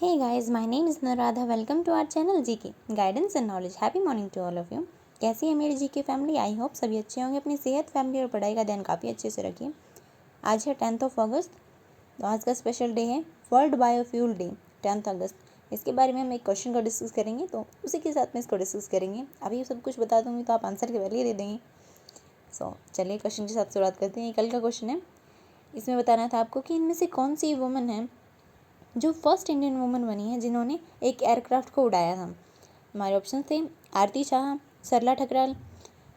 Hey guys, my name is Nuradha. Welcome to our channel GK Guidance and Knowledge. Happy morning to all of you. कैसी है मेरी GK family? I hope सभी अच्छे होंगे। अपनी सेहत, फैमिली और पढ़ाई का ध्यान काफ़ी अच्छे से रखिए। आज है 10 अगस्त, तो आज का स्पेशल डे है वर्ल्ड बायोफ्यूल डे 10 अगस्त। इसके बारे में हम एक क्वेश्चन को डिस्कस करेंगे, तो उसी के साथ में इसको डिस्कस करेंगे। अभी सब कुछ बता दूँगी तो आप आंसर के पहले ही दे देंगे। चलिए क्वेश्चन के साथ शुरुआत करते हैं। ये कल का क्वेश्चन है। इसमें बताना था आपको कि इनमें से कौन सी वुमन है जो फर्स्ट इंडियन वुमन बनी है जिन्होंने एक एयरक्राफ्ट को उड़ाया था। हमारे ऑप्शन थे आरती शाह, सरला ठकराल,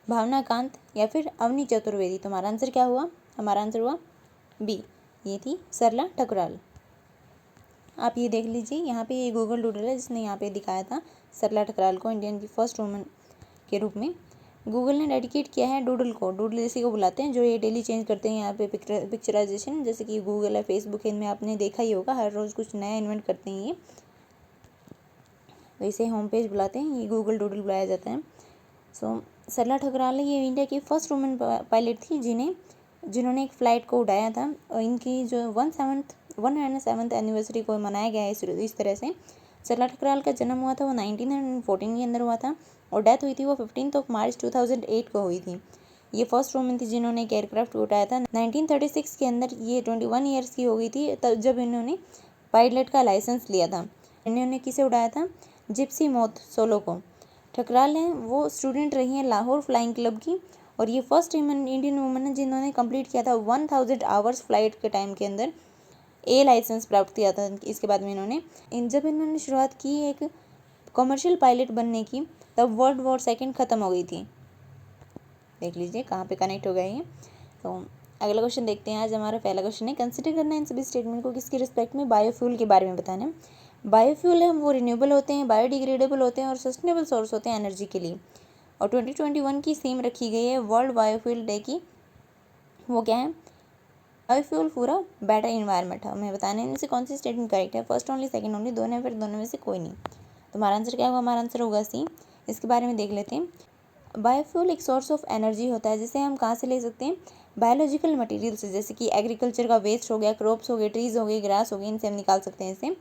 भावना कांत या फिर अवनी चतुर्वेदी। तो हमारा आंसर क्या हुआ? हमारा आंसर हुआ बी, ये थी सरला ठकराल। आप ये देख लीजिए, यहाँ पे ये गूगल डूडल है जिसने यहाँ पे दिखाया था सरला ठकराल को इंडियन की फर्स्ट वुमन के रूप में। गूगल ने डेडिकेट किया है डूडल को, डूडल इसी को बुलाते हैं जो ये डेली चेंज करते हैं यहाँ पे पिक्चराइजेशन, जैसे कि गूगल है, फेसबुक है, इनमें आपने देखा ही होगा हर रोज़ कुछ नया इन्वेंट करते हैं ये, वैसे होम पेज बुलाते हैं, ये गूगल डूडल बुलाया जाता है। सरला ठकराल ये इंडिया की फर्स्ट वुमेन पायलट थी जिन्होंने एक फ़्लाइट को उड़ाया था। इनकी जो 107th एनिवर्सरी को मनाया गया है इस तरह से। सरला ठकराल का जन्म हुआ था वो 1914 के अंदर हुआ था और डेथ हुई थी वो 15 मार्च 2008 को हुई थी। ये फर्स्ट वुमेन थी जिन्होंने एक एयरक्राफ्ट उठाया था 1936 के अंदर। ये 21 ईयर्स की हो गई थी तब जब इन्होंने पायलट का लाइसेंस लिया था। इन्होंने किसे उड़ाया था? जिप्सी मौत सोलो को। ठकराल हैं वो स्टूडेंट रही हैं लाहौर फ्लाइंग क्लब की, और ये फर्स्ट इंडियन वुमन है जिन्होंने कंप्लीट किया था 1000 आवर्स फ्लाइट के टाइम के अंदर ए लाइसेंस प्राप्त किया था। इसके बाद में जब इन्होंने शुरुआत की एक कमर्शियल पायलट बनने की, तब वर्ल्ड वॉर सेकेंड ख़त्म हो गई थी। देख लीजिए कहाँ पे कनेक्ट हो गए हैं। तो अगला क्वेश्चन देखते हैं। आज हमारा पहला क्वेश्चन है, कंसिडर करना इन सभी स्टेटमेंट को किसकी रिस्पेक्ट में बायोफ्यूल के बारे में बताना है। बायोफ्यूल है वो रिन्यूएबल होते हैं, बायोडिग्रेडेबल होते हैं और सस्टेनेबल सोर्स होते हैं एनर्जी के लिए। और 2021 की थीम रखी गई है वर्ल्ड बायोफ्यूल डे की। वो क्या है? Biofuel for a better environment. हमें बताना है इनमें से कौन सी स्टेटमेंट करेक्ट है। फर्स्ट ओनली, सेकंड ओनली, दोनों है, फिर दोनों में से कोई नहीं। तो हमारा आंसर क्या होगा? हमारा आंसर होगा सी। इसके बारे में देख लेते हैं। बायोफ्यूल एक सोर्स ऑफ एनर्जी होता है जिसे हम कहाँ से ले सकते हैं? बायोलॉजिकल मटेरियल से, जैसे कि एग्रीकल्चर का वेस्ट हो गया, क्रॉप्स हो गए, ट्रीज हो गए, ग्रास हो गए, इनसे हम निकाल सकते हैं इसे।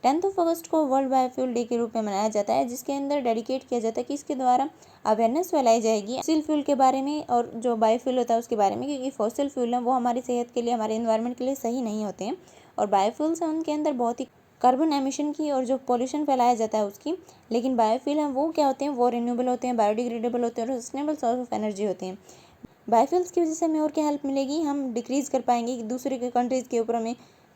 10 अगस्त को वर्ल्ड बायोफ्यूल डे के रूप में मनाया जाता है, जिसके अंदर डेडिकेट किया जाता है कि इसके द्वारा अवेयरनेस फैलाई जाएगी फॉसिल फ्यूल के बारे में और जो बायोफ्यूल होता है उसके बारे में, क्योंकि फॉसिल फ्यूल है वो हमारी सेहत के लिए, हमारे इन्वायरमेंट के लिए सही नहीं होते हैं। और बायोफ्यूल्स हैं उनके अंदर बहुत ही कार्बन एमिशन की और जो पॉल्यूशन फैलाया जाता है उसकी। लेकिन बायोफ्यूल हैं वो क्या होते हैं? वो रिन्यूएबल होते हैं, बायोडिग्रेडेबल होते हैं और सस्टेनेबल सोर्स ऑफ एनर्जी होते हैं। बायोफ्यूल्स की वजह से हमें और क्या हेल्प मिलेगी? हम डिक्रीज़ कर पाएंगे कि दूसरे के कंट्रीज़ के ऊपर, हमें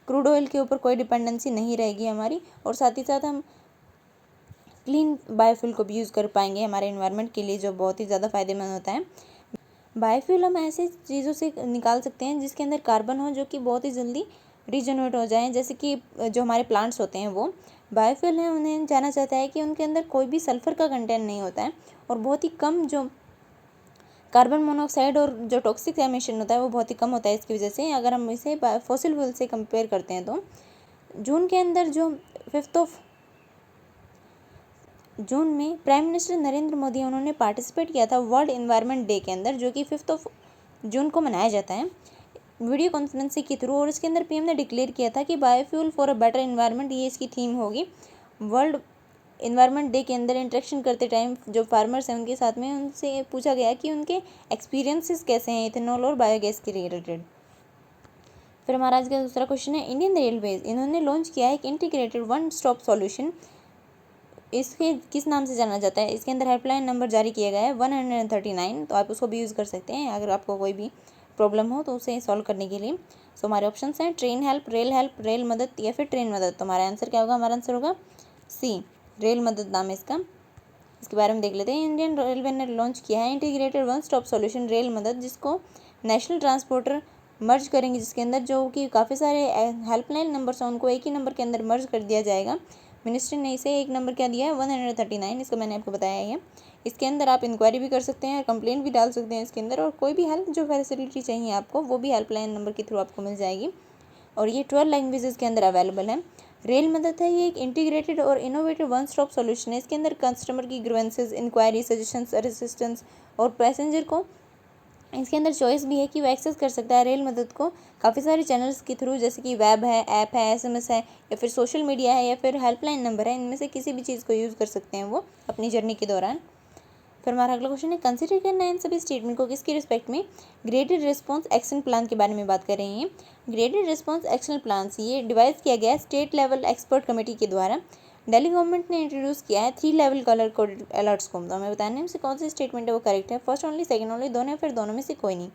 क्रूड ऑयल के ऊपर कोई डिपेंडेंसी नहीं रहेगी हमारी, और साथ ही साथ हम क्लीन बायोफ्यूल को भी यूज़ कर पाएंगे हमारे इन्वायरमेंट के लिए, जो बहुत ही ज़्यादा फ़ायदेमंद होता है। बायोफ्यूल हम ऐसे चीज़ों से निकाल सकते हैं जिसके अंदर कार्बन हो, जो कि बहुत ही जल्दी रीजनरेट हो जाएं, जैसे कि जो हमारे प्लांट्स होते हैं वो बायोफ्यूल हैं। उन्हें जाना चाहता है कि उनके अंदर कोई भी सल्फर का कंटेंट नहीं होता है और बहुत ही कम जो कार्बन मोनोऑक्साइड और जो टॉक्सिक एमिशन होता है वो बहुत ही कम होता है। इसकी वजह से अगर हम इसे फॉसिल फ्यूल से कंपेयर करते हैं, तो जून के अंदर जो 5 जून में प्राइम मिनिस्टर नरेंद्र मोदी उन्होंने पार्टिसिपेट किया था वर्ल्ड इन्वायरमेंट डे के अंदर, जो कि 5 जून को मनाया जाता है वीडियो कॉन्फ्रेंसिंग के थ्रू। और इसके अंदर पीएम ने डिक्लेयर किया था कि biofuel for a better environment, ये इसकी थीम होगी। वर्ल्ड इन्वायरमेंट डे के अंदर इंटरेक्शन करते टाइम जो फार्मर्स हैं उनके साथ में उनसे पूछा गया कि उनके एक्सपीरियंसेस कैसे हैं इथेनॉल और बायोगैस के रिलेटेड। फिर हमारा आज का दूसरा क्वेश्चन है, इंडियन रेलवेज इन्होंने लॉन्च किया है एक इंटीग्रेटेड वन स्टॉप सॉल्यूशन। इसके किस नाम से जाना जाता है? इसके अंदर हेल्पलाइन नंबर जारी किया गया है 139, तो आप उसको भी यूज़ कर सकते हैं अगर आपको कोई भी प्रॉब्लम हो तो उसे सॉल्व करने के लिए। सो हमारे ऑप्शन हैं ट्रेन हेल्प, रेल मदद या फिर ट्रेन मदद। तो हमारा आंसर क्या होगा? हमारा आंसर होगा सी, रेल मदद नाम है इसका। इसके बारे में देख लेते हैं। इंडियन रेलवे ने लॉन्च किया है integrated one stop solution rail मदद, जिसको नेशनल ट्रांसपोर्टर मर्ज करेंगे, जिसके अंदर जो कि काफ़ी सारे हेल्पलाइन नंबर्स हैं उनको एक ही नंबर के अंदर मर्ज कर दिया जाएगा। मिनिस्ट्री ने इसे एक नंबर क्या दिया है? 139। इसका मैंने आपको बताया है। इसके अंदर आप इंक्वायरी भी कर सकते हैं और कंप्लेंट भी डाल सकते हैं इसके अंदर, और कोई भी हेल्प जो फैसिलिटी चाहिए आपको वो भी हेल्पलाइन नंबर के थ्रू आपको मिल जाएगी। और ये 12 लैंग्वेजेस के अंदर अवेलेबल है। रेल मदद है ये एक इंटीग्रेटेड और इनोवेटिव वन स्टॉप सॉल्यूशन है। इसके अंदर कस्टमर की ग्रीवेंसेस, इंक्वायरी, सजेशंस, असिस्टेंस और पैसेंजर को इसके अंदर चॉइस भी है कि वो एक्सेस कर सकता है रेल मदद को काफ़ी सारे चैनल्स के थ्रू, जैसे कि वेब है, ऐप है, SMS है, या फिर सोशल मीडिया है, या फिर हेल्पलाइन नंबर है। इनमें से किसी भी चीज़ को यूज़ कर सकते हैं वो अपनी जर्नी के दौरान। फिर हमारा अगला क्वेश्चन है, कंसिडर करना है इन सभी स्टेटमेंट को किसकी रिस्पेक्ट में। ग्रेडेड रिस्पॉन्स एक्शन प्लान के बारे में बात कर रहे हैं। ग्रेडेड रिस्पॉन्स एक्शन प्लान ये डिवाइस किया गया है स्टेट लेवल एक्सपर्ट कमेटी के द्वारा। दिल्ली गवर्नमेंट ने इंट्रोड्यूस किया है 3 लेवल कलर कोडेड अलर्ट्स को। तो हमें बताने में से कौन सी स्टेटमेंट है वो करेक्ट है। फर्स्ट ओनली, सेकंड ओनली, दोनों, फिर दोनों में से कोई नहीं।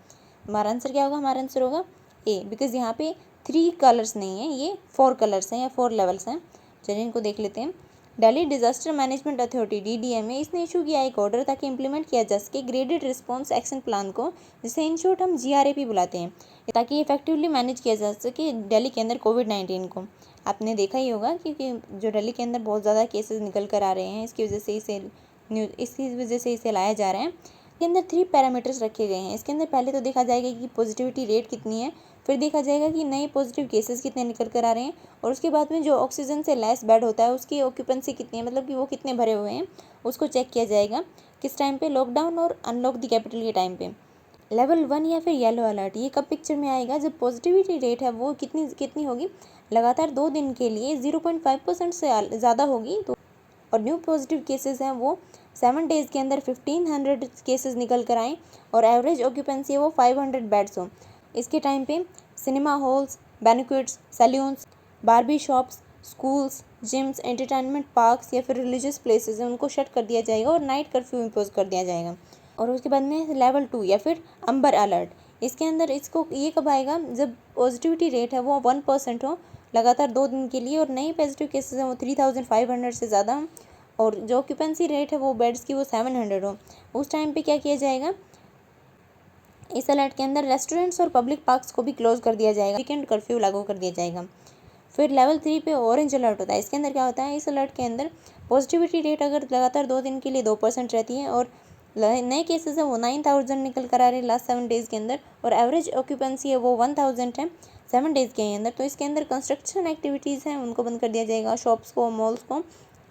हमारा आंसर क्या होगा? हमारा आंसर होगा ए, बिकॉज यहाँ पे 3 कलर्स नहीं है, ये 4 कलर्स हैं या 4 लेवल्स हैं। चलिए इनको देख लेते हैं। Delhi disaster management authority DDMA इसने इशू किया एक ऑर्डर ताकि इंप्लीमेंट किया जा सके ग्रेडेड रिस्पॉन्स एक्शन प्लान को, जिसे इन शॉर्ट हम GRAP बुलाते हैं, ताकि इफेक्टिवली मैनेज किया जा सके दिल्ली के अंदर कोविड-19 को। आपने देखा ही होगा क्योंकि जो दिल्ली के अंदर बहुत ज़्यादा केसेस निकल कर आ रहे हैं, इसकी वजह से इसे लाया जा रहा है। इसके अंदर 3 पैरामीटर्स रखे गए हैं। इसके अंदर पहले तो देखा जाएगा कि पॉजिटिविटी रेट कितनी है, फिर देखा जाएगा कि नए पॉजिटिव केसेस कितने निकल कर आ रहे हैं, और उसके बाद में जो ऑक्सीजन से लेस बेड होता है उसकी ऑक्यूपेंसी कितनी है, मतलब कि वो कितने भरे हुए हैं, उसको चेक किया जाएगा किस टाइम पे, लॉकडाउन और अनलॉक द कैपिटल के टाइम पे। लेवल 1 या फिर येलो अलर्ट ये कब पिक्चर में आएगा? जब पॉजिटिविटी रेट है वो कितनी होगी, लगातार 2 दिन के लिए 0.5% से ज़्यादा होगी, तो और न्यू पॉजिटिव केसेस हैं वो 7 डेज़ के अंदर 1500 केसेस निकल कर आएँ, और एवरेज ऑक्यूपेंसी है वो 500 बेड्स हो। इसके टाइम पे cinema halls, banquets, salons, barber shops, schools, gyms, entertainment parks या फिर रिलीजियस प्लेसेस हैं उनको शट कर दिया जाएगा और नाइट कर्फ्यू इम्पोज कर दिया जाएगा। और उसके बाद में लेवल 2 या फिर अंबर अलर्ट, इसके अंदर इसको ये कब आएगा? जब पॉजिटिविटी रेट है वो 1% हो लगातार 2 दिन के लिए, और नए पॉजिटिव केसेस हैं वो 3500 से ज़्यादा हो, और जो ऑक्यूपेंसी रेट है वो बेड्स की वो 700 हो। उस टाइम पे क्या किया जाएगा? इस अलर्ट के अंदर रेस्टोरेंट्स और पब्लिक पार्क्स को भी क्लोज कर दिया जाएगा, वीकेंड कर्फ्यू लागू कर दिया जाएगा। फिर लेवल 3 पे ऑरेंज अलर्ट होता है। इसके अंदर क्या होता है? इस अलर्ट के अंदर पॉजिटिविटी रेट अगर लगातार 2 दिन के लिए 2% रहती है, और नए केसेस हैं वो 9000 निकल कर आ रहे हैं लास्ट 7 डेज़ के अंदर, और एवरेज ऑक्यूपेंसी है वो 1000 है 7 डेज़ के अंदर, तो इसके अंदर कंस्ट्रक्शन एक्टिविटीज़ हैं उनको बंद कर दिया जाएगा, शॉप्स को, मॉल्स को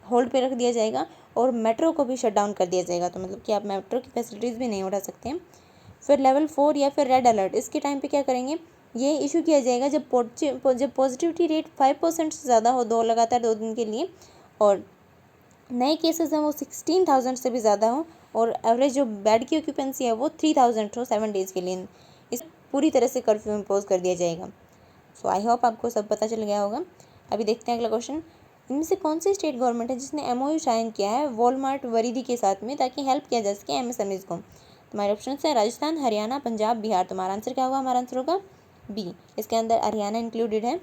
होल्ड पे रख दिया जाएगा, और मेट्रो को भी शट डाउन कर दिया जाएगा। तो मतलब कि आप मेट्रो की फैसिलिटीज़ भी नहीं उठा सकते हैं। फिर लेवल 4 या फिर रेड अलर्ट, इसके टाइम पे क्या करेंगे? ये इशू किया जाएगा जब पॉजिटिविटी रेट 5% से ज़्यादा हो लगातार 2 दिन के लिए, और नए केसेस हैं वो 16000 से भी ज़्यादा हो, और एवरेज जो बेड की ऑक्यूपेंसी है वो 3000 हो 7 डेज़ के लिए। इस पूरी तरह से कर्फ्यू इम्पोज कर दिया जाएगा। सो आई होप आपको सब पता चल गया होगा। अभी देखते हैं अगला क्वेश्चन। इनमें से कौन सी स्टेट गवर्नमेंट है जिसने MOU साइन किया है वॉलमार्ट वरीदी के साथ में, ताकि हेल्प किया जा सके MSMEs को? तुम्हारे ऑप्शन है राजस्थान, हरियाणा, पंजाब, बिहार। तुम्हारा आंसर क्या होगा? हमारा आंसर होगा बी, इसके अंदर हरियाणा इंक्लूडेड है।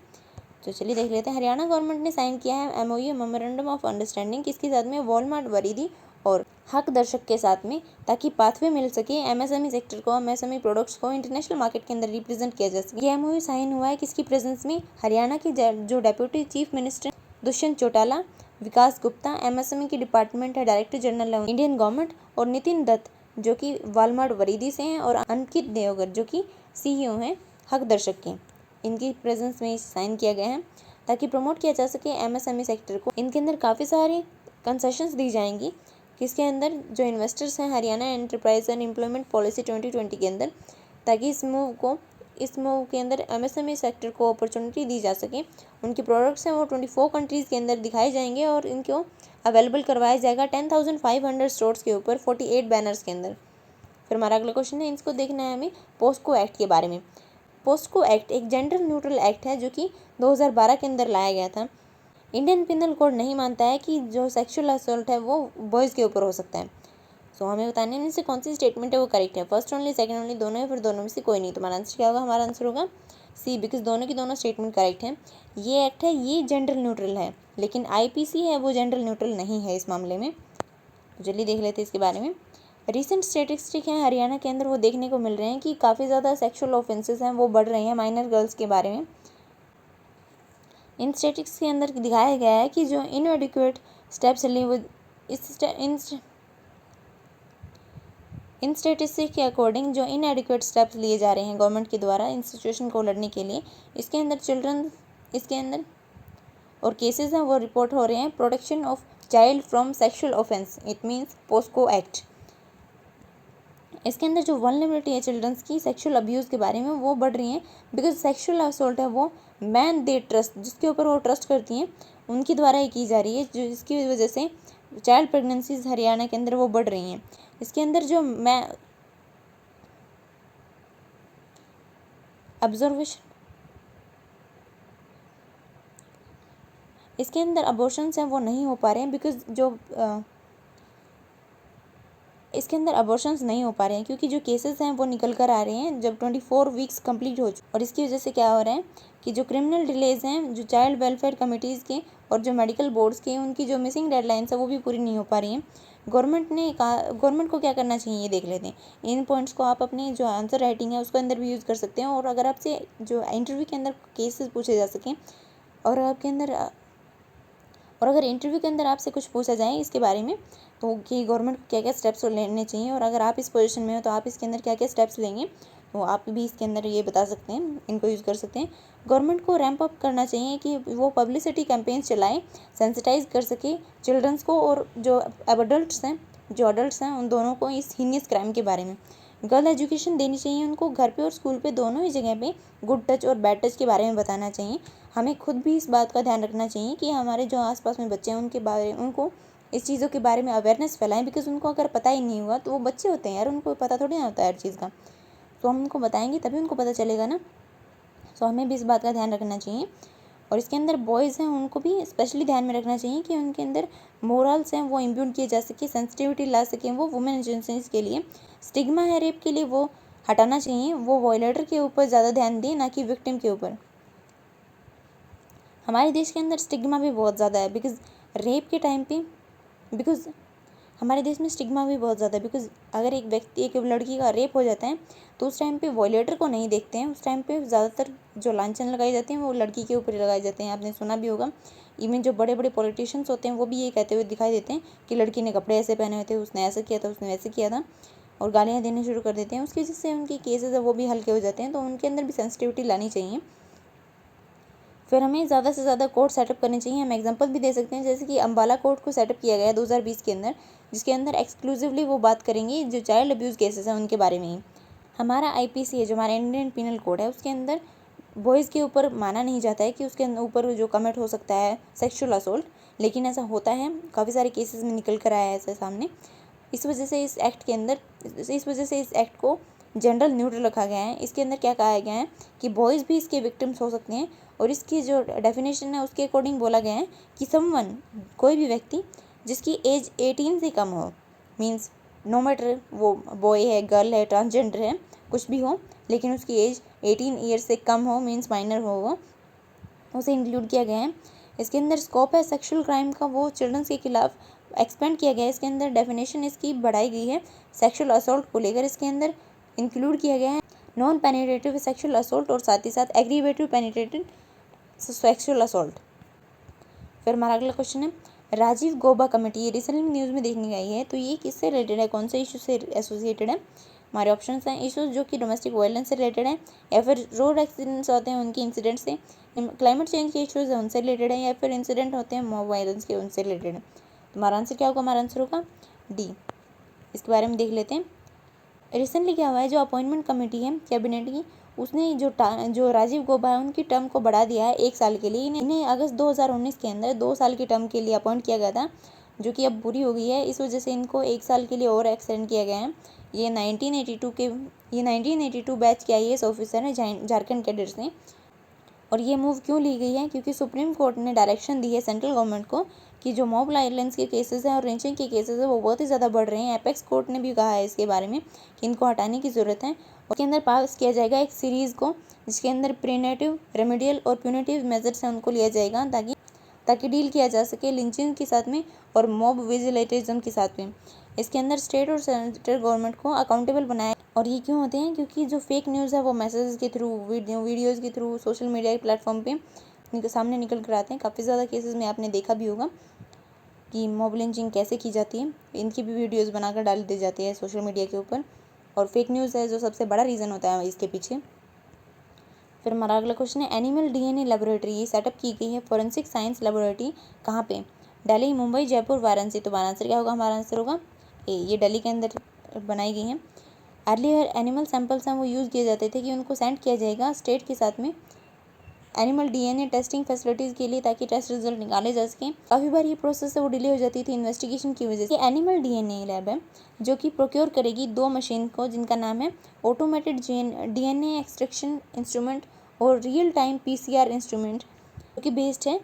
तो चलिए देख लेते हैं। हरियाणा गवर्नमेंट ने साइन किया है MOU मेमोरेंडम ऑफ अंडरस्टैंडिंग किसके साथ में? वॉलमार्ट वरीदी और हक दर्शक के साथ में, ताकि पाथवे मिल सके MSME सेक्टर को, MSME प्रोडक्ट्स को इंटरनेशनल मार्केट के अंदर रिप्रेजेंट किया जा सके। ये MOU साइन हुआ है किसकी प्रेजेंस में? हरियाणा के जो deputy chief minister Dushyant Chautala, Vikas Gupta MSME की डिपार्टमेंट है डायरेक्टर जनरल इंडियन गवर्नमेंट, और नितिन दत्त जो कि वॉलमार्ट वरीदी से हैं, और अंकित देवगर जो कि CEO हैं हक दर्शक के। इनकी प्रेजेंस में साइन किया गया है ताकि प्रमोट किया जा सके MSME सेक्टर को। इनके अंदर काफ़ी सारी कंसेशंस दी जाएंगी, किसके अंदर? जो इन्वेस्टर्स हैं Haryana enterprise and employment policy 2020 के अंदर, ताकि इस मूव के अंदर MSME सेक्टर को अपॉर्चुनिटी दी जा सके। उनके प्रोडक्ट्स हैं वो 24 कंट्रीज़ के अंदर दिखाए जाएंगे, और इनको अवेलेबल करवाया जाएगा 10,500 स्टोर्स के ऊपर 48 बैनर्स के अंदर। फिर हमारा अगला क्वेश्चन है, इसको देखना है हमें पोस्को एक्ट के बारे में। पोस्को एक्ट एक जेंडर न्यूट्रल एक्ट है जो कि 2012 के अंदर लाया गया था। इंडियन पिनल कोड नहीं मानता है कि जो सेक्सुअल असॉल्ट है वो बॉयज़ के ऊपर हो सकता है। सो हमें बताने में से कौन सी स्टेटमेंट है वो करेक्ट है। फर्स्ट ओनली, सेकंड ओनली, दोनों है, फिर दोनों में से कोई नहीं। तुम्हारा आंसर क्या होगा? हमारा आंसर होगा सी, बिकॉज दोनों की दोनों स्टेटमेंट करेक्ट है। ये एक्ट है ये जेंडर न्यूट्रल है, लेकिन IPC है वो जेंडर न्यूट्रल नहीं है इस मामले में। तो जल्दी देख लेते हैं इसके बारे में। रिसेंट स्टेटिस्टिक हैं हरियाणा के अंदर, वो देखने को मिल रहे हैं कि काफ़ी ज़्यादा सेक्सुअल ऑफेंसेस हैं वो बढ़ रहे हैं माइनर गर्ल्स के बारे में। इन स्टेटिस्टिक्स के अंदर दिखाया गया है कि जो इनएडिक्वेट स्टेप्स लिए वो इन स्टेटिस्टिक्स के अकॉर्डिंग जो इनएडिक्वेट स्टेप्स लिए जा रहे हैं गवर्नमेंट के द्वारा इन सिचुएशन को लड़ने के लिए, इसके अंदर और केसेस हैं वो रिपोर्ट हो रहे हैं protection of child from sexual offence, it means POCSO act. इसके अंदर जो वल्नरेबिलिटी है चिल्ड्रंस की सेक्सुअल अब्यूज़ के बारे में वो बढ़ रही है, बिकॉज सेक्सुअल असोल्ट है वो मैन दे ट्रस्ट, जिसके ऊपर वो ट्रस्ट करती हैं उनके द्वारा ही की जा रही है, जो जिसकी वजह से चाइल्ड प्रेगनेंसीज हरियाणा के अंदर वो बढ़ रही हैं। इसके अंदर जो ऑब्जर्वेशन, इसके अंदर अबॉर्शंस हैं वो नहीं हो पा रहे हैं, बिकॉज जो इसके अंदर अबॉर्शंस नहीं हो पा रहे हैं क्योंकि जो केसेस हैं वो निकल कर आ रहे हैं जब 24 वीक्स कंप्लीट हो चुके। और इसकी वजह से क्या हो रहा है कि जो क्रिमिनल डिलेज हैं, जो चाइल्ड वेलफेयर कमिटीज़ के और जो मेडिकल बोर्ड्स के, उनकी जो मिसिंग डेडलाइंस है वो भी पूरी नहीं हो पा रही हैं। गवर्नमेंट को क्या करना चाहिए ये देख लेते हैं। इन पॉइंट्स को आप अपने जो आंसर राइटिंग है उसके अंदर भी यूज़ कर सकते हैं। और अगर आपसे जो इंटरव्यू के अंदर केसेस पूछे जा सकें और आपके अंदर और अगर इंटरव्यू के अंदर आपसे कुछ पूछा जाए इसके बारे में, तो कि गवर्नमेंट को क्या क्या स्टेप्स लेने चाहिए और अगर आप इस पोजीशन में हो तो आप इसके अंदर क्या क्या स्टेप्स लेंगे, तो आप भी इसके अंदर ये बता सकते हैं, इनको यूज़ कर सकते हैं। गवर्नमेंट को रैंप अप करना चाहिए कि वो पब्लिसिटी कैंपेन्स चलाएं, सेंसिटाइज कर सके चिल्ड्रंस को और जो अडल्ट्स हैं उन दोनों को इस हीनियस क्राइम के बारे में। गर्ल एजुकेशन देनी चाहिए उनको, घर पे और स्कूल पे दोनों ही जगह पे गुड टच और बैड टच के बारे में बताना चाहिए। हमें खुद भी इस बात का ध्यान रखना चाहिए कि हमारे जो आसपास में बच्चे हैं उनको इस चीज़ों के बारे में अवेयरनेस फैलाएं, बिकॉज उनको अगर पता ही नहीं हुआ तो वो बच्चे होते हैं यार, उनको पता थोड़ी ना होता है हर चीज़ का। तो हम उनको बताएंगे तभी उनको पता चलेगा ना। सो हमें भी इस बात का ध्यान रखना चाहिए। और इसके अंदर बॉयज़ हैं उनको भी स्पेशली ध्यान में रखना चाहिए कि उनके अंदर मोरल्स हैं वो इम्प्यून किए जा सके, सेंसिटिविटी ला सकें वो वुमेन एजेंसीज के लिए। स्टिग्मा है रेप के लिए वो हटाना चाहिए, वो वॉयलेटर के ऊपर ज़्यादा ध्यान दें ना कि विक्टिम के ऊपर। हमारे देश के अंदर स्टिग्मा भी बहुत ज़्यादा है बिकॉज रेप के टाइम पे, बिकॉज हमारे देश में स्टिग्मा भी बहुत ज़्यादा है बिकॉज अगर एक लड़की का रेप हो जाता है तो उस टाइम पे वॉयलेटर को नहीं देखते हैं। उस टाइम पे ज़्यादातर जो लांछन लगाए जाते हैं वो लड़की के ऊपर लगाए जाते हैं। आपने सुना भी होगा, इवन जो बड़े बड़े पॉलिटिशियंस होते हैं वो भी ये कहते हुए दिखाई देते हैं कि लड़की ने कपड़े ऐसे पहने हुए थे, उसने ऐसा किया था, उसने वैसे किया था, और गालियाँ देने शुरू कर देते हैं। उसकी वजह से उनके केसेस है वो भी हल्के हो जाते हैं। तो उनके अंदर भी सेंसिटिविटी लानी चाहिए। फिर हमें ज़्यादा से ज़्यादा कोर्ट सेटअप करने चाहिए। हम एग्जांपल भी दे सकते हैं, जैसे कि अम्बाला कोर्ट को सेटअप किया गया है 2020 के अंदर, जिसके अंदर एक्सक्लूसिवली वो बात करेंगे जो चाइल्ड अब्यूज़ केसेस हैं उनके बारे में ही। हमारा आईपीसी है, जो हमारा इंडियन पिनल कोड है, उसके अंदर बॉयज़ के ऊपर माना नहीं जाता है कि उसके ऊपर जो कमिट हो सकता है सेक्शुअल असोल्ट, लेकिन ऐसा होता है, काफ़ी सारे केसेस में निकल कर आया है ऐसे सामने। इस वजह से इस एक्ट को जनरल न्यूट्रल रखा गया है। इसके अंदर क्या कहा गया है कि बॉयज़ भी इसके विक्टिम्स हो सकते हैं, और इसकी जो डेफिनेशन है उसके अकॉर्डिंग बोला गया है कि समवन, कोई भी व्यक्ति जिसकी एज 18 से कम हो, मीन्स नो मैटर वो बॉय है, गर्ल है, ट्रांसजेंडर है, कुछ भी हो, लेकिन उसकी एज 18 ईयर्स से कम हो, मीन्स माइनर हो, वो उसे इंक्लूड किया गया है। इसके अंदर स्कोप है सेक्सुअल क्राइम का, वो चिल्ड्रंस के खिलाफ एक्सपेंड किया गया है। इसके अंदर डेफिनेशन इसकी बढ़ाई गई है सेक्सुअल असॉल्ट को लेकर। इसके अंदर इंक्लूड किया गया है नॉन पेनिट्रेटिव सेक्सुअल असॉल्ट और साथ ही साथ एग्रीवेटिव पेनिट्रेटेड सेक्सुअल असॉल्ट। फिर हमारा अगला क्वेश्चन है राजीव गौबा कमेटी, ये रिसेंटली न्यूज़ में देखने आई है, तो ये किससे रिलेटेड है, कौन से इशू से एसोसिएटेड है। हमारे ऑप्शंस हैं इशूज़ जो कि डोमेस्टिक वायलेंस से रिलेटेड है, या फिर रोड एक्सीडेंट्स होते हैं उनके इंसिडेंट से, क्लाइमेट चेंज के इशूज़ हैं उनसे रिलेटेड है, या फिर इंसिडेंट होते हैं मॉब वायलेंस के उनसे रिलेटेड है। तो हमारा आंसर क्या होगा, हमारा आंसर होगा डी। इसके बारे में देख लेते हैं। रिसेंटली क्या हुआ है, जो अपॉइंटमेंट कमेटी है कैबिनेट की, उसने जो राजीव गौबा है उनकी टर्म को बढ़ा दिया है 1 साल के लिए। इन्हें अगस्त 2019 के अंदर 2 साल की टर्म के लिए अपॉइंट किया गया था, जो कि अब पूरी हो गई है। इस वजह से इनको 1 साल के लिए और एक्सटेंड किया गया है। ये 1982 बैच के IAS ऑफिसर हैं झारखंड कैडर से। और ये मूव क्यों ली गई है, क्योंकि सुप्रीम कोर्ट ने डायरेक्शन दी है सेंट्रल गवर्नमेंट को कि जो मॉब वायलेंस के केसेस हैं और लिंचिंग के केसेस हैं वो बहुत ही ज़्यादा बढ़ रहे हैं। एपेक्स कोर्ट ने भी कहा है इसके बारे में कि इनको हटाने की ज़रूरत है। और उसके अंदर पास किया जाएगा एक सीरीज़ को, जिसके अंदर प्रिवेंटिव, रेमेडियल और प्यूनिटिव मेजर्स हैं उनको लिया जाएगा, ताकि डील किया जा सके लिंचिंग के साथ में और मॉब विजिलेटिज्म के साथ में। इसके अंदर स्टेट और सेंट्रल गवर्नमेंट को अकाउंटेबल बनाया। और ये क्यों होते हैं, क्योंकि जो फेक न्यूज़ है वो मैसेजेस के थ्रू, वीडियोज़ के थ्रू, सोशल मीडिया के प्लेटफॉर्म पे इनके सामने निकल कर आते हैं। काफ़ी ज़्यादा केसेस में आपने देखा भी होगा कि मॉब लिंचिंग कैसे की जाती है, इनकी भी वीडियोज़ बनाकर डाल दी जाती है सोशल मीडिया के ऊपर। और फेक न्यूज़ है जो सबसे बड़ा रीज़न होता है इसके पीछे। फिर हमारा अगला क्वेश्चन है एनिमल DNA लेबोरेटरी, ये सेटअप की गई है फॉरेंसिक साइंस लेबोरेटरी कहाँ पे, दिल्ली, मुंबई, जयपुर, वाराणसी। तो हमारा आंसर क्या होगा, हमारा आंसर होगा ए, ये दिल्ली के अंदर बनाई गई है। अर्लियर एनिमल सैंपल्स हैं वो यूज़ किए जाते थे कि उनको सेंड किया जाएगा स्टेट के साथ में एनिमल डीएनए टेस्टिंग फैसिलिटीज़ के लिए, ताकि टेस्ट रिजल्ट निकाले जा सकें। काफ़ी बार ये प्रोसेस है वो डिले हो जाती थी इन्वेस्टिगेशन की वजह से। ये एनिमल डीएनए लैब है जो कि प्रोक्योर करेगी 2 मशीन को, जिनका नाम है ऑटोमेटेड डीएनए एक्सट्रैक्शन इंस्ट्रूमेंट और रियल टाइम पीसीआर इंस्ट्रूमेंट, जो कि बेस्ड है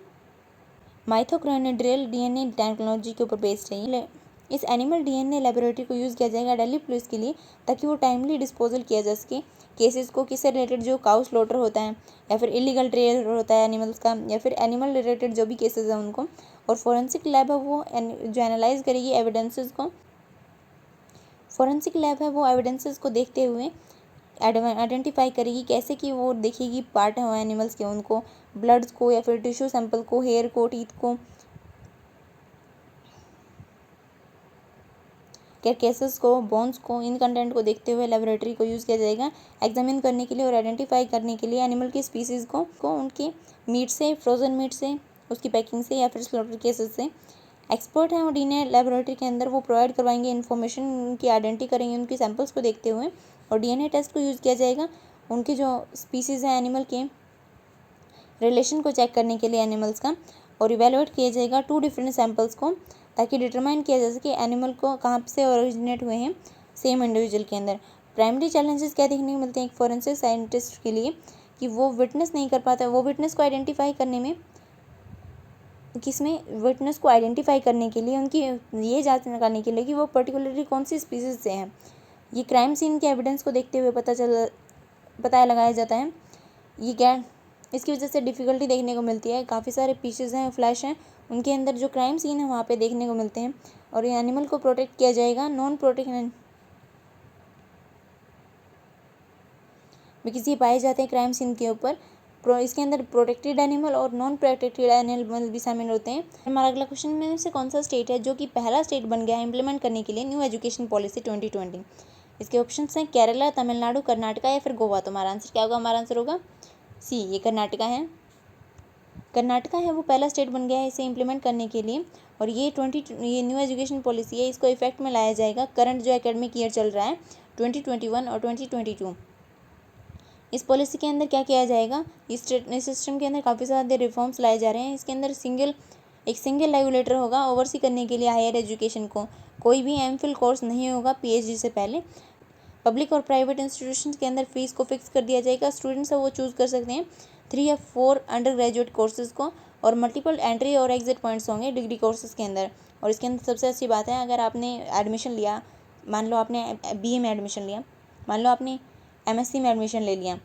माइथोकॉन्ड्रियल डीएनए टेक्नोलॉजी के ऊपर बेस्ड है। इस एनिमल डीएनए लेबोरेटरी को यूज़ किया जाएगा दिल्ली पुलिस के लिए, ताकि वो टाइमली डिस्पोजल किया जा सके केसेस को, किससे रिलेटेड जो काउ स्लॉटर होता है या फिर इलीगल ट्रेड होता है एनिमल्स का, या फिर एनिमल रिलेटेड जो भी केसेस हैं उनको। और फोरेंसिक लैब है वो जो एनालाइज करेगी एविडेंसेस को। फोरेंसिक लैब है वो एविडेंसेस को देखते हुए आइडेंटिफाई करेगी, कैसे कि वो देखेगी पार्ट है एनिमल्स के, उनको ब्लड्स को या फिर टिश्यू सैंपल को, हेयर को, टीथ को, कैरकेसेस को, बोन्स को, इन कंटेंट को देखते हुए लेबोरेटरी को यूज़ किया जाएगा एग्जामिन करने के लिए और आइडेंटिफाई करने के लिए एनिमल की स्पीसीज़ को उनके मीट से, फ्रोजन मीट से, उसकी पैकिंग से या फिर स्लॉटर केसेस से। एक्सपर्ट हैं वो डीएनए लेबोरेटरी के अंदर, वो प्रोवाइड करवाएंगे इन्फॉर्मेशन, उनकी आइडेंटिटी करेंगे उनकी सैंपल्स को देखते हुए, और डीएनए टेस्ट को यूज़ किया जाएगा उनके जो स्पीसीज़ हैं एनिमल के रिलेशन को चेक करने के लिए एनिमल्स का, और इवेलुएट किया जाएगा 2 डिफरेंट सैंपल्स को, ताकि डिटरमाइन किया जा सके एनिमल को कहाँ से ओरिजिनेट हुए हैं सेम इंडिविजुअल के अंदर। प्राइमरी चैलेंजेस क्या देखने को मिलते हैं एक फोरेंसिक साइंटिस्ट के लिए, कि वो विटनेस नहीं कर पाता, वो विटनेस को आइडेंटिफाई करने में, किसमें विटनेस को आइडेंटिफाई करने के लिए, उनकी ये जांच करने के लिए कि वो पर्टिकुलरली कौन सी स्पीसीज से हैं। ये क्राइम सीन के एविडेंस को देखते हुए पता लगाया जाता है। ये क्या, इसकी वजह से डिफ़िकल्टी देखने को मिलती है। काफ़ी सारे पीसेस हैं, फ्लैश हैं, उनके अंदर जो क्राइम सीन है वहाँ पे देखने को मिलते हैं, और ये एनिमल को प्रोटेक्ट किया जाएगा नॉन प्रोटेक्ट किसी पाए जाते हैं क्राइम सीन के ऊपर। इसके अंदर प्रोटेक्टेड एनिमल और नॉन प्रोटेक्टेड एनिमल भी शामिल होते हैं। हमारा अगला क्वेश्चन में से कौन सा स्टेट है जो कि पहला स्टेट बन गया है इम्प्लीमेंट करने के लिए न्यू एजुकेशन पॉलिसी 2020? इसके ऑप्शन हैं केरला, तमिलनाडु, कर्नाटका या फिर गोवा। तो हमारा आंसर क्या होगा? हमारा आंसर होगा सी, ये कर्नाटका है। कर्नाटका है वो पहला स्टेट बन गया है इसे इम्प्लीमेंट करने के लिए, और ये न्यू एजुकेशन पॉलिसी है, इसको इफेक्ट में लाया जाएगा करंट जो एकेडमिक ईयर चल रहा है 2021 और 2022। इस पॉलिसी के अंदर क्या किया जाएगा, इस सिस्टम के अंदर काफ़ी सारे रिफॉर्म्स लाए जा रहे हैं। इसके अंदर एक सिंगल रेगुलेटर होगा ओवरसी करने के लिए हायर एजुकेशन को। कोई भी एमफिल कोर्स नहीं होगा पीएचडी से पहले। पब्लिक और प्राइवेट इंस्टीट्यूशंस के अंदर फीस को फिक्स कर दिया जाएगा। स्टूडेंट्स है वो चूज़ कर सकते हैं 3 या 4 अंडर ग्रेजुएट कोर्सेज़ को, और मल्टीपल एंट्री और एग्जिट पॉइंट्स होंगे डिग्री कोर्सेज़ के अंदर। और इसके अंदर सबसे अच्छी बात है, अगर आपने एडमिशन लिया, मान लो आपने बीए में एडमिशन लिया, मान लो आपने एमएससी में एडमिशन ले लिया,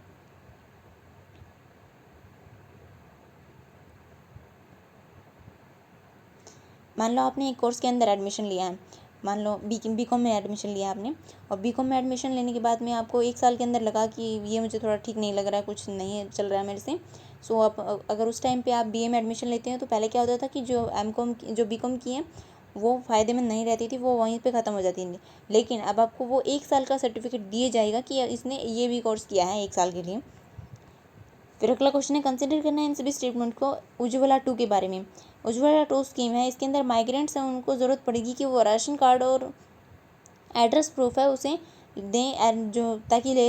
मान लो आपने एक कोर्स के अंदर एडमिशन लिया है, मान लो बीकॉम में एडमिशन लिया आपने, और बीकॉम में एडमिशन लेने के बाद में आपको 1 साल के अंदर लगा कि ये मुझे थोड़ा ठीक नहीं लग रहा है, कुछ नहीं चल रहा है मेरे से। सो आप अगर उस टाइम पे आप बीए में एडमिशन लेते हैं, तो पहले क्या होता था कि जो बीकॉम की है वो फ़ायदेमंद नहीं रहती थी, वो वहीं पे ख़त्म हो जाती थी। लेकिन अब आपको वो 1 साल का सर्टिफिकेट दिया जाएगा कि इसने ये भी कोर्स किया है 1 साल के लिए। फिर अगला क्वेश्चन है, कंसिडर करना है इन सभी स्टेटमेंट को उज्ज्वला 2 के बारे में। उज्ज्वला 2 स्कीम है, इसके अंदर माइग्रेंट्स हैं उनको ज़रूरत पड़ेगी कि वो राशन कार्ड और एड्रेस प्रूफ है उसे दें, जो ताकि ले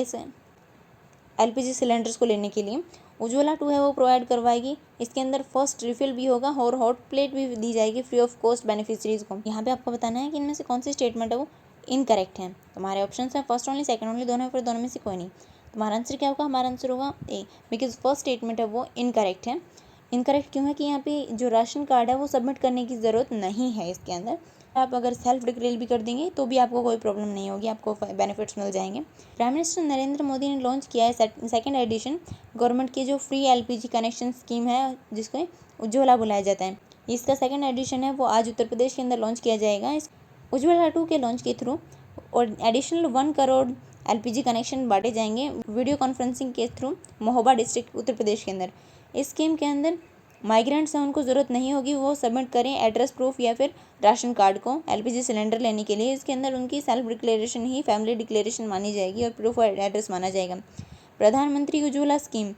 एलपीजी सिलेंडर्स को लेने के लिए। उज्ज्वला 2 है वो प्रोवाइड करवाएगी। इसके अंदर फर्स्ट रिफिल भी होगा और हॉट प्लेट भी दी जाएगी फ्री ऑफ कॉस्ट बेनिफिशरीज को। यहाँ पे आपको बताना है कि इनमें से कौन सी स्टेटमेंट है वो इनकरेक्ट है। तुम्हारे ऑप्शन है फर्स्ट ओनली, सेकंड ओनली, दोनों, फिर दोनों में से कोई नहीं। तुम्हारा आंसर क्या होगा? हमारा आंसर होगा ए, बिकॉज फर्स्ट स्टेटमेंट है वो इनकरेक्ट है। इनकरेक्ट क्यों है कि यहाँ पे जो राशन कार्ड है वो सबमिट करने की ज़रूरत नहीं है इसके अंदर। आप अगर सेल्फ डिक्लेयर भी कर देंगे तो भी आपको कोई प्रॉब्लम नहीं होगी, आपको बेनिफिट्स मिल जाएंगे। प्राइम मिनिस्टर नरेंद्र मोदी ने लॉन्च किया है सेकेंड एडिशन गवर्नमेंट की जो फ्री एलपीजी कनेक्शन स्कीम है, जिसको उज्ज्वला बुलाया जाता है। इसका सेकेंड एडिशन है वो आज उत्तर प्रदेश के अंदर लॉन्च किया जाएगा। इस उज्ज्वला 2 के लॉन्च के थ्रू और एडिशनल 1 करोड़ एलपीजी कनेक्शन बांटे जाएंगे वीडियो कॉन्फ्रेंसिंग के थ्रू महोबा डिस्ट्रिक्ट उत्तर प्रदेश के अंदर। इस स्कीम के अंदर माइग्रेंट्स हैं उनको ज़रूरत नहीं होगी वो सबमिट करें एड्रेस प्रूफ या फिर राशन कार्ड को एलपीजी सिलेंडर लेने के लिए। इसके अंदर उनकी सेल्फ डिक्लेरेशन ही फैमिली डिक्लेरेशन मानी जाएगी और प्रूफ एड्रेस माना जाएगा। प्रधानमंत्री उज्ज्वला स्कीम,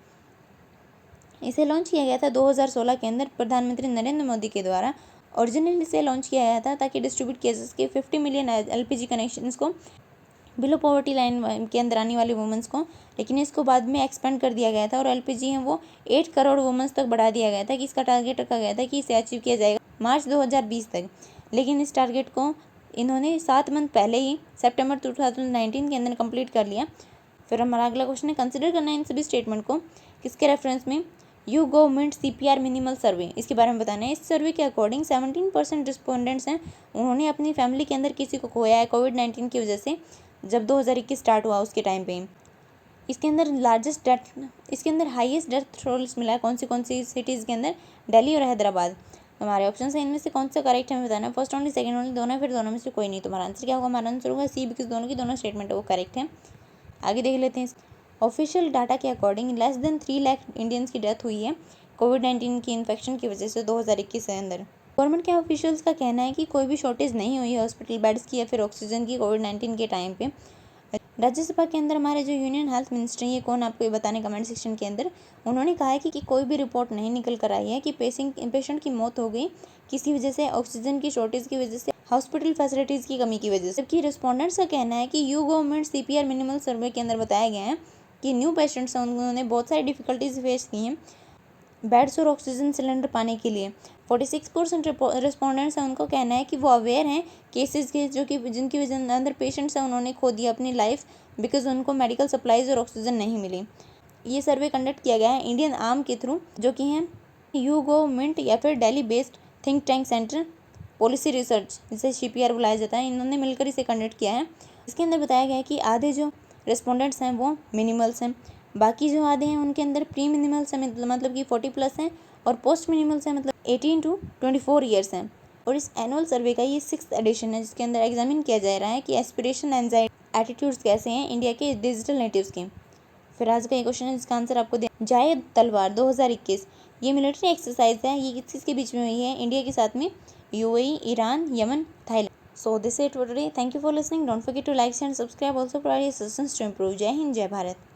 इसे लॉन्च किया गया था 2016 के अंदर प्रधानमंत्री नरेंद्र मोदी के द्वारा। ओरिजिनली इसे लॉन्च किया गया था ताकि डिस्ट्रीब्यूट किया जा सके 50 मिलियन एलपीजी कनेक्शंस को बिलो पॉवर्टी लाइन के अंदर आने वाली वुमेंस को, लेकिन इसको बाद में एक्सपेंड कर दिया गया था और एलपीजी है वो 8 करोड़ वुमेंस तक बढ़ा दिया गया था कि इसका टारगेट रखा गया था कि इसे अचीव किया जाएगा मार्च 2020 तक। लेकिन इस टारगेट को इन्होंने 7 मंथ पहले ही सितंबर 2019 के अंदर कंप्लीट कर लिया। फिर हमारा अगला क्वेश्चन है, कंसिडर करना है इन सभी स्टेटमेंट को किसके रेफरेंस में, यू गवर्नमेंट CPR मिनिमल सर्वे, इसके बारे में बताना है। इस सर्वे के अकॉर्डिंग 17% रिस्पोंडेंट्स हैं उन्होंने अपनी फैमिली के अंदर किसी को खोया है कोविड-19 की वजह से, जब 2021 स्टार्ट हुआ उसके टाइम पे। इसके अंदर हाईएस्ट डेथ टोल्स मिला है कौन सी सिटीज़ के अंदर, दिल्ली और हैदराबाद। हमारे ऑप्शन है इनमें से कौन सा करेक्ट हमें बताना है, फर्स्ट ओनली, सेकंड ओनली, दोनों, फिर दोनों में से कोई नहीं। तुम्हारा आंसर क्या होगा, हमारा आंसर होगा सी, बिकॉज दोनों की दोनों स्टेटमेंट है वो करेक्ट है। आगे देख लेते हैं। ऑफिशियल डाटा के according less than 3 lakh Indians की डेथ हुई है कोविड-19 की इन्फेक्शन की वजह से 2021 के अंदर। गवर्नमेंट के ऑफिशियल्स का कहना है कि कोई भी शॉर्टेज नहीं हुई है हॉस्पिटल बेड्स की या फिर ऑक्सीजन की कोविड-19 के टाइम पे। राज्यसभा के अंदर हमारे जो यूनियन हेल्थ मिनिस्टर, ये कौन आपको ये बताने कमेंट सेक्शन के अंदर, उन्होंने कहा है कि कोई भी रिपोर्ट नहीं निकल कर आई है कि पेशेंट की मौत हो गई किसी वजह से, ऑक्सीजन की शॉर्टेज की वजह से, हॉस्पिटल फैसिलिटीज़ की कमी की वजह से। जबकि रिस्पोंडेंट्स का कहना है कि यू गवर्नमेंट CPR मिनिमल सर्वे के अंदर बताया गया है कि न्यू पेशेंट्स हैं उन्होंने बहुत सारी डिफिकल्टीज फेस की हैं बेड्स और ऑक्सीजन सिलेंडर पाने के लिए। 46% रिस्पोंडेंट्स हैं उनको कहना है कि वो अवेयर हैं केसेस के जिनकी वजह अंदर पेशेंट्स हैं उन्होंने खो दिया अपनी लाइफ बिकॉज उनको मेडिकल सप्लाईज और ऑक्सीजन नहीं मिली। ये सर्वे कंडक्ट किया गया है इंडियन आर्म के थ्रू, जो कि हैं यू गवर्नमेंट या फिर Delhi based think tank centre policy research, जिसे CPR बुलाया जाता है, इन्होंने मिलकर इसे कंडक्ट किया है। इसके अंदर बताया गया है कि आधे जो रिस्पोंडेंट्स हैं वो मिनिमल्स हैं, बाकी जो आधे हैं उनके अंदर प्री मिनिमल्स हैं मतलब कि 40+ हैं, और पोस्ट मिनिमल्स हैं मतलब 18 to 24 ईयर्स हैं। और इस एनुअल सर्वे का ये 6th एडिशन है जिसके अंदर एग्जामिन किया जा रहा है कि एस्पिरेशन एंजाइटी एटीट्यूड्स कैसे हैं इंडिया के डिजिटल नेटिव्स के। फिर आज का ये क्वेश्चन है जिसका आंसर आपको दे, जायद तलवार 2021 ये मिलिट्री एक्सरसाइज है, ये किसके बीच में हुई है, इंडिया के साथ में UAE, Iran, Yemen, Thailand. So this is it for today. Thank you for listening. Don't forget to like, share and subscribe. Also provide your suggestions to improve. जय हिंद, जय भारत।